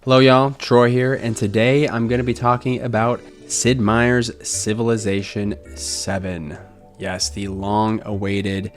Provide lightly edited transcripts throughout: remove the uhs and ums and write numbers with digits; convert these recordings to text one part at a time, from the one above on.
Hello y'all, Troy here, and today I'm going to be talking about Sid Meier's Civilization 7. Yes, the long-awaited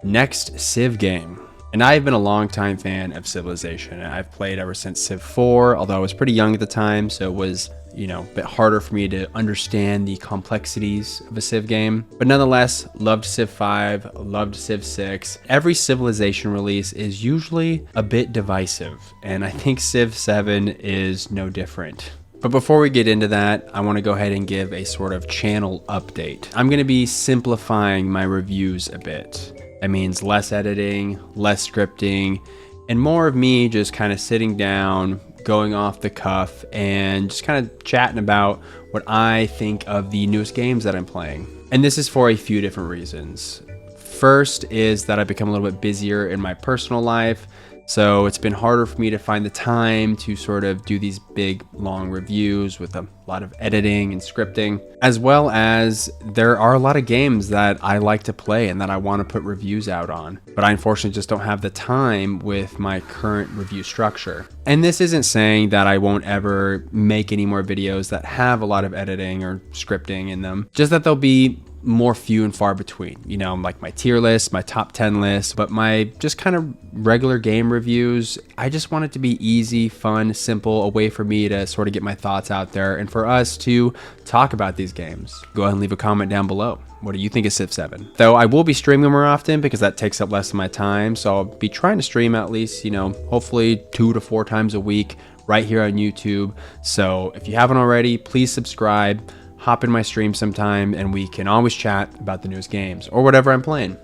next Civ game. And I've been a long-time fan of Civilization. I've played ever since Civ 4, although I was pretty young at the time, so it was, a bit harder for me to understand the complexities of a Civ game. But nonetheless, loved Civ 5, loved Civ 6. Every Civilization release is usually a bit divisive, and I think Civ 7 is no different. But before we get into that, I want to go ahead and give a sort of channel update. I'm going to be simplifying my reviews a bit. That means less editing, less scripting, and more of me just kind of sitting down, going off the cuff, and just kind of chatting about what I think of the newest games that I'm playing. And this is for a few different reasons. First is that I've become a little bit busier in my personal life, so it's been harder for me to find the time to sort of do these big, long reviews with a lot of editing and scripting, as well as there are a lot of games that I like to play and that I want to put reviews out on, but I unfortunately just don't have the time with my current review structure. And this isn't saying that I won't ever make any more videos that have a lot of editing or scripting in them, just that they'll be more few and far between, like my tier list, my top 10 list, but my just kind of regular game reviews, I just want it to be easy, fun, simple, a way for me to sort of get my thoughts out there and for us to talk about these games. Go ahead and leave a comment down below. What do you think of Civ 7? Though I will be streaming more often because that takes up less of my time, so I'll be trying to stream at least, hopefully 2 to 4 times a week right here on YouTube. So if you haven't already, please subscribe. Hop in my stream sometime and we can always chat about the newest games or whatever I'm playing.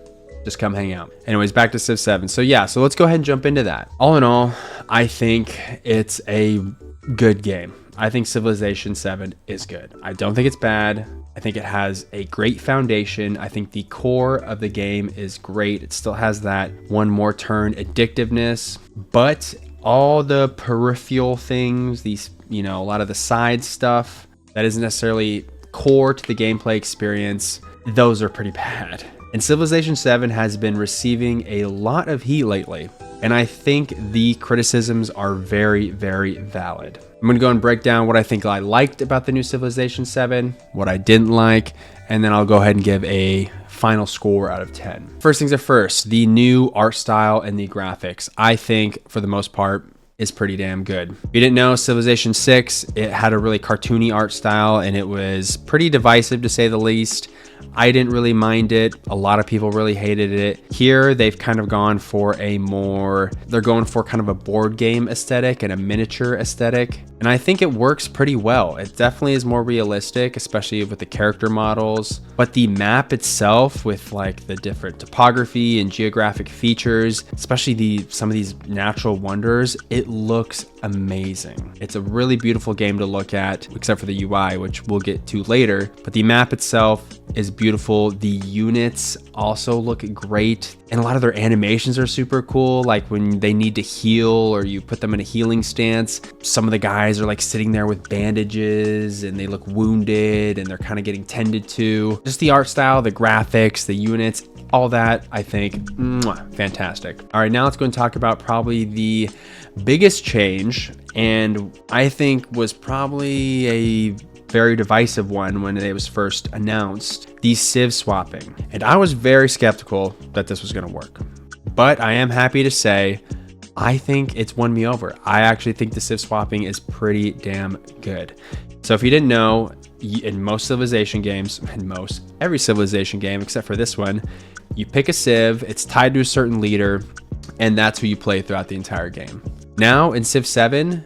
Just come hang out. Anyways, back to Civ 7. So let's go ahead and jump into that. All in all, I think it's a good game. I think Civilization 7 is good. I don't think it's bad. I think it has a great foundation. I think the core of the game is great. It still has that one more turn addictiveness, but all the peripheral things, these, a lot of the side stuff that isn't necessarily core to the gameplay experience, those are pretty bad. And Civilization 7 has been receiving a lot of heat lately, and I think the criticisms are very, very valid. I'm gonna go and break down what I think I liked about the new Civilization 7, what I didn't like, and then I'll go ahead and give a final score out of 10. First things are first, the new art style and the graphics, I think for the most part, is pretty damn good. If you didn't know, Civilization 6, it had a really cartoony art style and it was pretty divisive to say the least. I didn't really mind it. A lot of people really hated it. Here, they've kind of gone for they're going for kind of a board game aesthetic and a miniature aesthetic. And I think it works pretty well. It definitely is more realistic, especially with the character models. But the map itself with like the different topography and geographic features, especially some of these natural wonders, it looks amazing. It's a really beautiful game to look at, except for the UI, which we'll get to later. But the map itself is beautiful. The units also look great. And a lot of their animations are super cool. Like when they need to heal or you put them in a healing stance, some of the guys are like sitting there with bandages and they look wounded and they're kind of getting tended to. Just the art style, the graphics, the units, all that, I think, fantastic. All right, now let's go and talk about probably the biggest change, and I think was probably a very divisive one when it was first announced, the Civ Swapping. And I was very skeptical that this was going to work, but I am happy to say I think it's won me over. I actually think the Civ Swapping is pretty damn good. So if you didn't know, in most Civilization games, every Civilization game except for this one, you pick a Civ, it's tied to a certain leader, and that's who you play throughout the entire game. Now in Civ 7,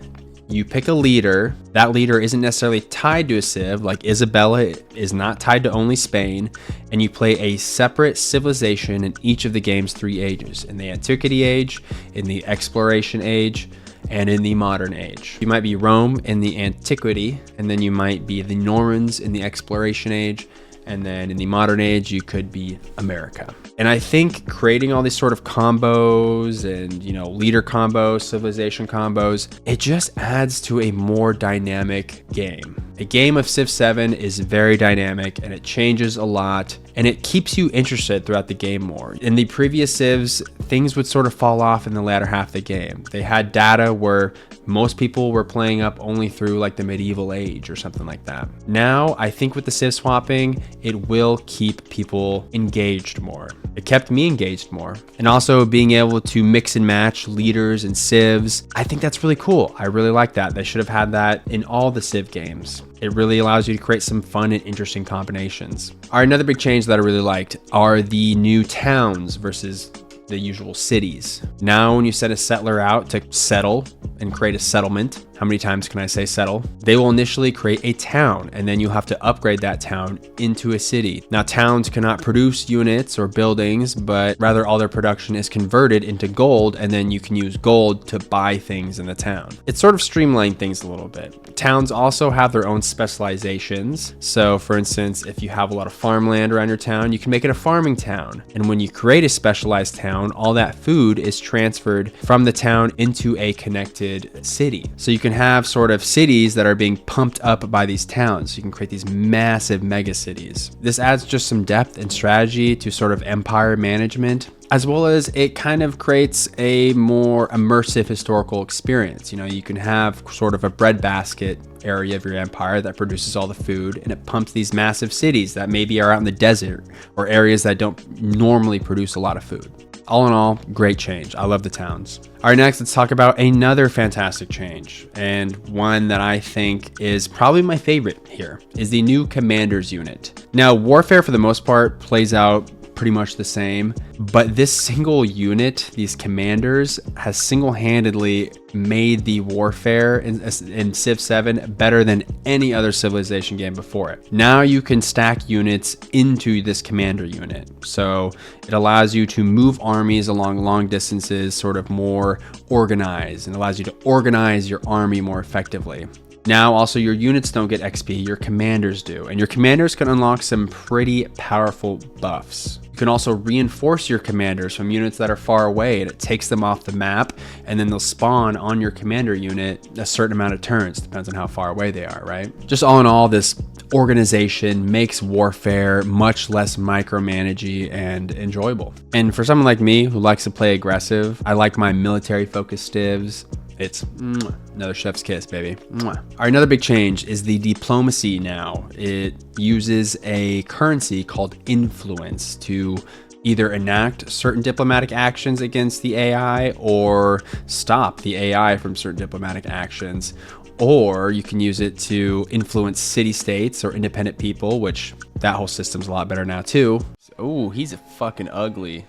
you pick a leader. That leader isn't necessarily tied to a Civ, like Isabella is not tied to only Spain, and you play a separate civilization in each of the game's 3 ages, in the Antiquity Age, in the Exploration Age, and in the Modern Age. You might be Rome in the Antiquity, and then you might be the Normans in the Exploration Age, and then in the Modern Age, you could be America. And I think creating all these sort of combos and, leader combos, civilization combos, it just adds to a more dynamic game. A game of Civ 7 is very dynamic and it changes a lot and it keeps you interested throughout the game more. In the previous Civs, things would sort of fall off in the latter half of the game. They had data where Most people were playing up only through like the medieval age or something like that. Now, I think with the Civ swapping, it will keep people engaged more. It kept me engaged more. And also being able to mix and match leaders and civs, I think that's really cool. I really like that. They should have had that in all the Civ games. It really allows you to create some fun and interesting combinations. All right, another big change that I really liked are the new towns versus the usual cities. Now, when you send a settler out to settle and create a settlement, how many times can I say settle? They will initially create a town, and then you'll have to upgrade that town into a city. Now, towns cannot produce units or buildings, but rather all their production is converted into gold, and then you can use gold to buy things in the town. It's sort of streamlined things a little bit. Towns also have their own specializations. So for instance, if you have a lot of farmland around your town, you can make it a farming town. And when you create a specialized town, all that food is transferred from the town into a connected city. So you can have sort of cities that are being pumped up by these towns. You can create these massive mega cities. This adds just some depth and strategy to sort of empire management, as well as it kind of creates a more immersive historical experience. You know, you can have sort of a breadbasket area of your empire that produces all the food, and it pumps these massive cities that maybe are out in the desert or areas that don't normally produce a lot of food. All in all, great change. I love the towns. All right, next, let's talk about another fantastic change, and one that I think is probably my favorite here, is the new commanders unit. Now, warfare for the most part plays out pretty much the same, but this single unit, these commanders, has single-handedly made the warfare in Civ 7 better than any other Civilization game before it. Now you can stack units into this commander unit, so it allows you to move armies along long distances sort of more organized, and allows you to organize your army more effectively. Now, also, your units don't get XP, your commanders do. And your commanders can unlock some pretty powerful buffs. You can also reinforce your commanders from units that are far away, and it takes them off the map, and then they'll spawn on your commander unit a certain amount of turns, depends on how far away they are, right? Just all in all, this organization makes warfare much less micromanagey and enjoyable. And for someone like me who likes to play aggressive, I like my military-focused civs. It's another chef's kiss, baby. All right, another big change is the diplomacy now. It uses a currency called influence to either enact certain diplomatic actions against the AI or stop the AI from certain diplomatic actions. Or you can use it to influence city-states or independent people, which that whole system's a lot better now too. Oh, he's a fucking ugly.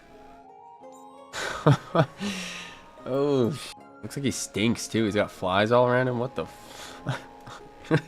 Oh, looks like he stinks too. He's got flies all around him. What the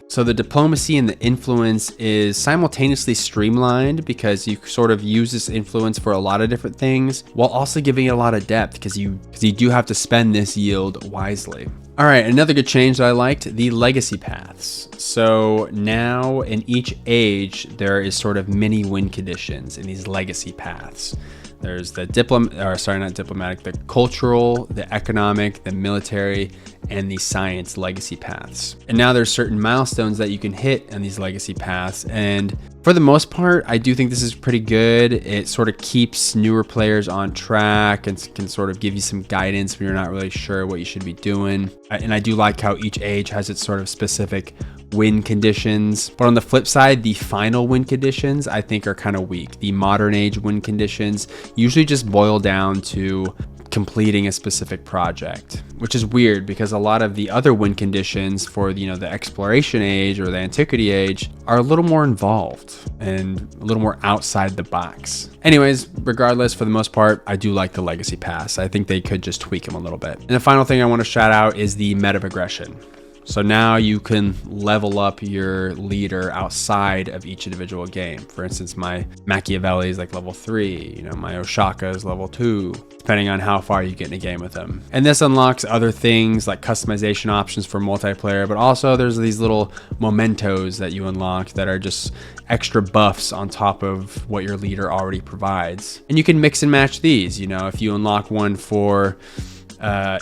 So the diplomacy and the influence is simultaneously streamlined because you sort of use this influence for a lot of different things while also giving it a lot of depth because you do have to spend this yield wisely. All right, another good change that I liked, the legacy paths. So now in each age, there is sort of mini win conditions in these legacy paths. There's the the cultural, the economic, the military, and the science legacy paths. And now there's certain milestones that you can hit on these legacy paths. And for the most part, I do think this is pretty good. It sort of keeps newer players on track and can sort of give you some guidance when you're not really sure what you should be doing. And I do like how each age has its sort of specific win conditions. But on the flip side, the final win conditions I think are kind of weak. The modern age win conditions usually just boil down to completing a specific project, which is weird because a lot of the other win conditions for the exploration age or the antiquity age are a little more involved and a little more outside the box. Anyways, regardless, for the most part, I do like the legacy pass. I think they could just tweak them a little bit. And the final thing I want to shout out is the meta progression. So now you can level up your leader outside of each individual game. For instance, my Machiavelli is like level 3, my Oshaka is level 2, depending on how far you get in a game with them. And this unlocks other things like customization options for multiplayer, but also there's these little mementos that you unlock that are just extra buffs on top of what your leader already provides. And you can mix and match these, if you unlock one for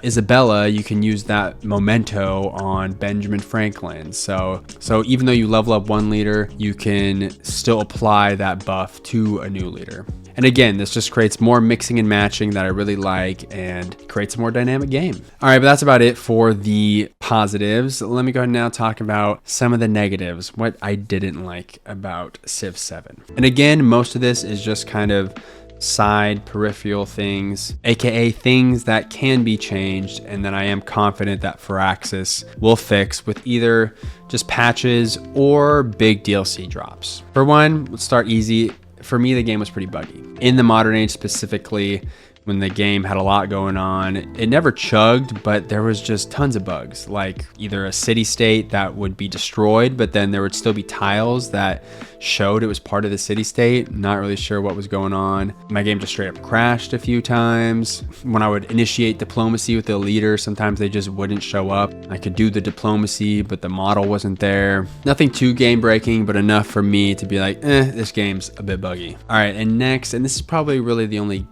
Isabella, you can use that memento on Benjamin Franklin. So even though you level up one leader, you can still apply that buff to a new leader. And again, this just creates more mixing and matching that I really like and creates a more dynamic game. All right, but that's about it for the positives. Let me go ahead and now talk about some of the negatives, what I didn't like about Civ 7. And again, most of this is just kind of side peripheral things, aka things that can be changed and that I am confident that Firaxis will fix with either just patches or big DLC drops. For one, let's start easy. For me, the game was pretty buggy. In the modern age specifically, when the game had a lot going on, it never chugged, but there was just tons of bugs, like either a city state that would be destroyed, but then there would still be tiles that showed it was part of the city state. Not really sure what was going on. My game just straight up crashed a few times. When I would initiate diplomacy with the leader, sometimes they just wouldn't show up. I could do the diplomacy, but the model wasn't there. Nothing too game breaking, but enough for me to be like, this game's a bit buggy. All right, and next, and this is probably really the only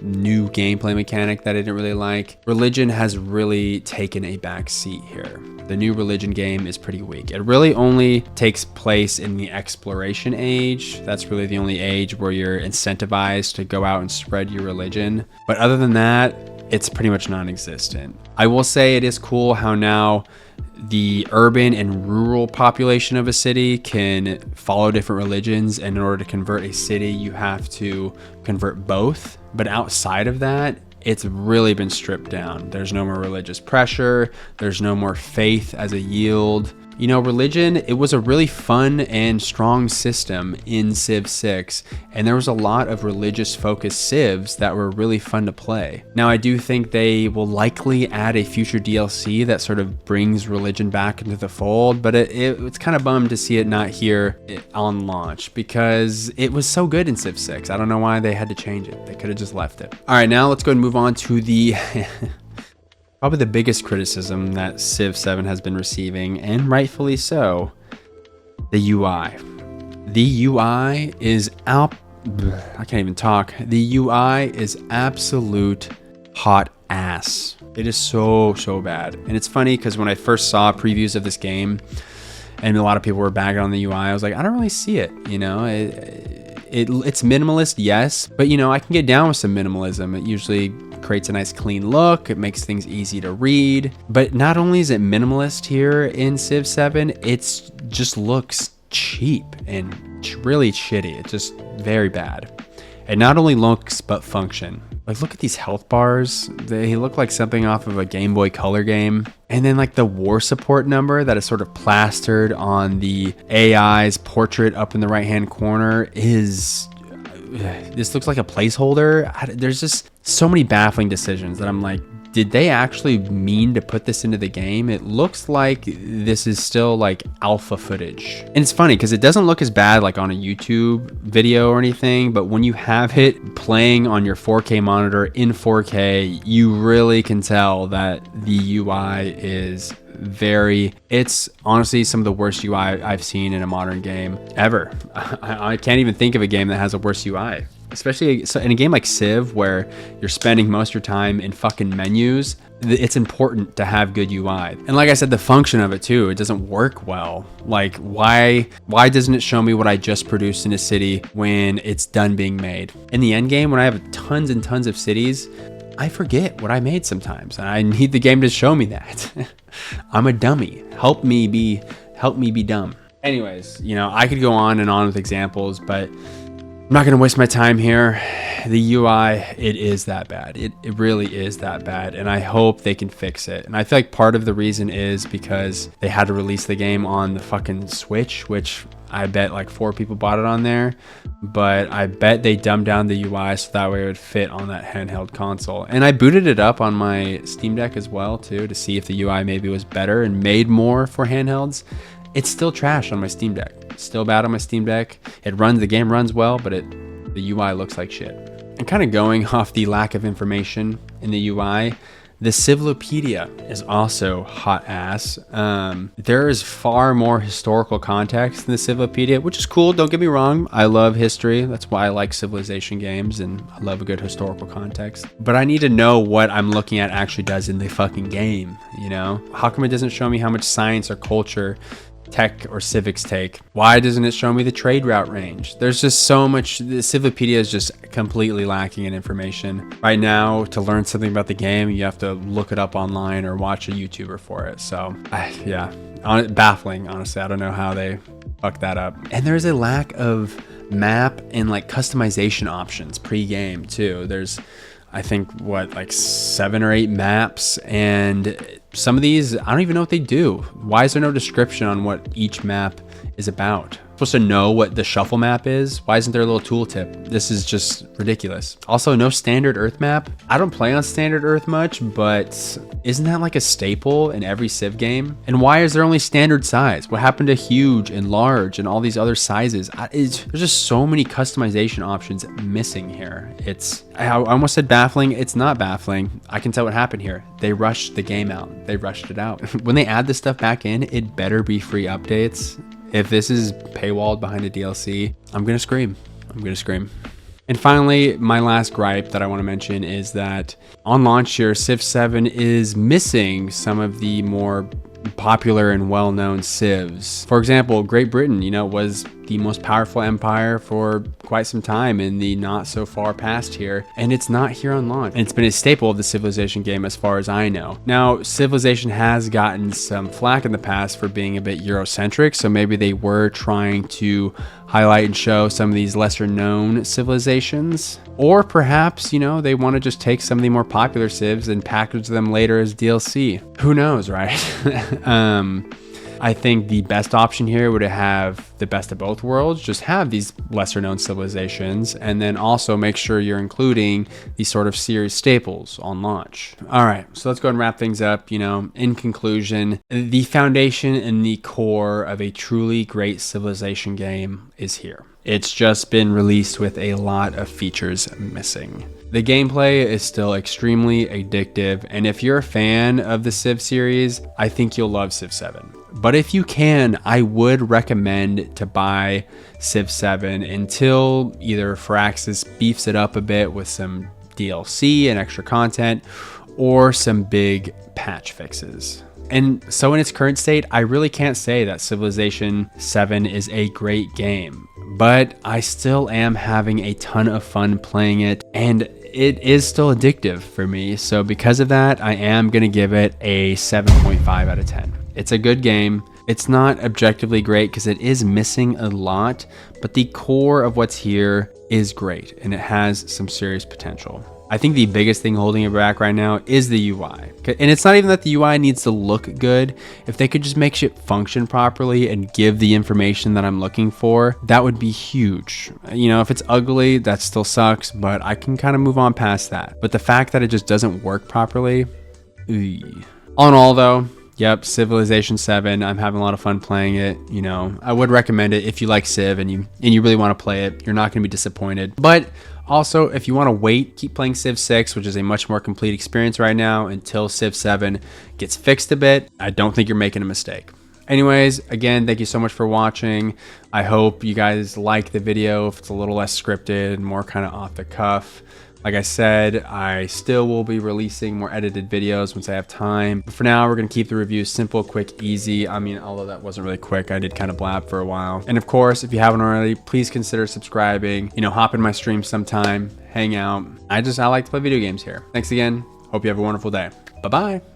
new gameplay mechanic that I didn't really like. Religion has really taken a back seat here. The new religion game is pretty weak. It really only takes place in the exploration age. That's really the only age where you're incentivized to go out and spread your religion. But other than that, it's pretty much non-existent. I will say it is cool how now the urban and rural population of a city can follow different religions, and in order to convert a city, you have to convert both. But outside of that, it's really been stripped down. There's no more religious pressure. There's no more faith as a yield. You know, religion, it was a really fun and strong system in Civ 6, and there was a lot of religious focused civs that were really fun to play. Now, I do think they will likely add a future DLC that sort of brings religion back into the fold, but it's kind of bummed to see it not here on launch because it was so good in Civ 6. I don't know why they had to change it. They could have just left it. All right, now let's go and move on to the probably the biggest criticism that Civ 7 has been receiving, and rightfully so, the UI. The UI is I can't even talk. The UI is absolute hot ass. It is so bad. And it's funny because when I first saw previews of this game, and a lot of people were bagging on the UI, I was like, I don't really see it, you know? It's minimalist, yes, but you know, I can get down with some minimalism. It usually creates a nice clean look. It makes things easy to read. But not only is it minimalist here in Civ 7, it just looks cheap and really shitty. It's just very bad. It not only looks, but function. Like, look at these health bars. They look like something off of a Game Boy Color game. And then like the war support number that is sort of plastered on the AI's portrait up in the right-hand corner this looks like a placeholder. There's just so many baffling decisions that I'm like, did they actually mean to put this into the game? It looks like this is still like alpha footage. And it's funny because it doesn't look as bad like on a YouTube video or anything, but when you have it playing on your 4K monitor in 4K, you really can tell that the UI is it's honestly some of the worst UI I've seen in a modern game ever. I can't even think of a game that has a worse UI. Especially in a game like Civ, where you're spending most of your time in fucking menus, it's important to have good UI. And like I said, the function of it too, it doesn't work well. Like, why doesn't it show me what I just produced in a city when it's done being made? In the end game, when I have tons and tons of cities, I forget what I made sometimes, and I need the game to show me that. I'm a dummy. Help me be dumb. Anyways, you know, I could go on and on with examples, but I'm not going to waste my time here. The UI, it is that bad. It really is that bad, and I hope they can fix it. And I feel like part of the reason is because they had to release the game on the fucking Switch, which I bet like 4 people bought it on there, but I bet they dumbed down the UI so that way it would fit on that handheld console. And I booted it up on my Steam Deck as well too, to see if the UI maybe was better and made more for handhelds. It's still trash on my Steam Deck. Still bad on my Steam Deck. The game runs well, but the UI looks like shit. And kind of going off the lack of information in the UI, the Civilopedia is also hot ass. There is far more historical context in the Civilopedia, which is cool. Don't get me wrong. I love history. That's why I like civilization games, and I love a good historical context. But I need to know what I'm looking at actually does in the fucking game, you know? How come it doesn't show me how much science or culture tech or civics take. Why doesn't it show me the trade route range? There's just so much. The Civilopedia is just completely lacking in information. Right now, to learn something about the game, you have to look it up online or watch a YouTuber for it. So yeah, baffling, honestly. I don't know how they fucked that up. And there's a lack of map and like customization options pre-game too. There's, I think, what, like 7 or 8 maps, and some of these I don't even know what they do. Why is there no description on what each map is about? I'm supposed to know what the shuffle map is. Why isn't there a little tooltip? This is just ridiculous. Also, no standard Earth map. I don't play on standard Earth much, but isn't that like a staple in every Civ game? And why is there only standard size? What happened to huge and large and all these other sizes? There's just so many customization options missing here. I almost said baffling. It's not baffling. I can tell what happened here. They rushed the game out. They rushed it out. When they add this stuff back in, it better be free updates. If this is paywalled behind a DLC, I'm gonna scream. I'm gonna scream. And finally, my last gripe that I want to mention is that on launch here, Civ 7 is missing some of the more popular and well-known civs. For example, Great Britain, was the most powerful empire for quite some time in the not so far past here, and it's not here on launch. And it's been a staple of the Civilization game as far as I know. Now, Civilization has gotten some flack in the past for being a bit Eurocentric, so maybe they were trying to highlight and show some of these lesser known civilizations. Or perhaps, they want to just take some of the more popular civs and package them later as DLC. Who knows, right? I think the best option here would have the best of both worlds, just have these lesser known civilizations, and then also make sure you're including these sort of series staples on launch. All right, so let's go and wrap things up. In conclusion, the foundation and the core of a truly great Civilization game is here. It's just been released with a lot of features missing. The gameplay is still extremely addictive, and if you're a fan of the Civ series, I think you'll love Civ 7. But if you can, I would recommend to buy Civ 7 until either Firaxis beefs it up a bit with some DLC and extra content, or some big patch fixes. And so in its current state, I really can't say that Civilization 7 is a great game, but I still am having a ton of fun playing it, and it is still addictive for me. So because of that, I am going to give it a 7.5 out of 10. It's a good game. It's not objectively great because it is missing a lot, but the core of what's here is great, and it has some serious potential. I think the biggest thing holding it back right now is the UI. And it's not even that the UI needs to look good. If they could just make shit function properly and give the information that I'm looking for, that would be huge. If it's ugly, that still sucks, but I can kind of move on past that. But the fact that it just doesn't work properly, all in all though, yep, Civilization 7, I'm having a lot of fun playing it. I would recommend it if you like Civ and you really want to play it. You're not going to be disappointed. But also, if you want to wait, keep playing Civ 6, which is a much more complete experience right now, until Civ 7 gets fixed a bit. I don't think you're making a mistake. Anyways, again, thank you so much for watching. I hope you guys like the video, if it's a little less scripted, more kind of off the cuff. Like I said, I still will be releasing more edited videos once I have time. But for now, we're going to keep the reviews simple, quick, easy. Although that wasn't really quick, I did kind of blab for a while. And of course, if you haven't already, please consider subscribing. Hop in my stream sometime, hang out. I like to play video games here. Thanks again. Hope you have a wonderful day. Bye-bye.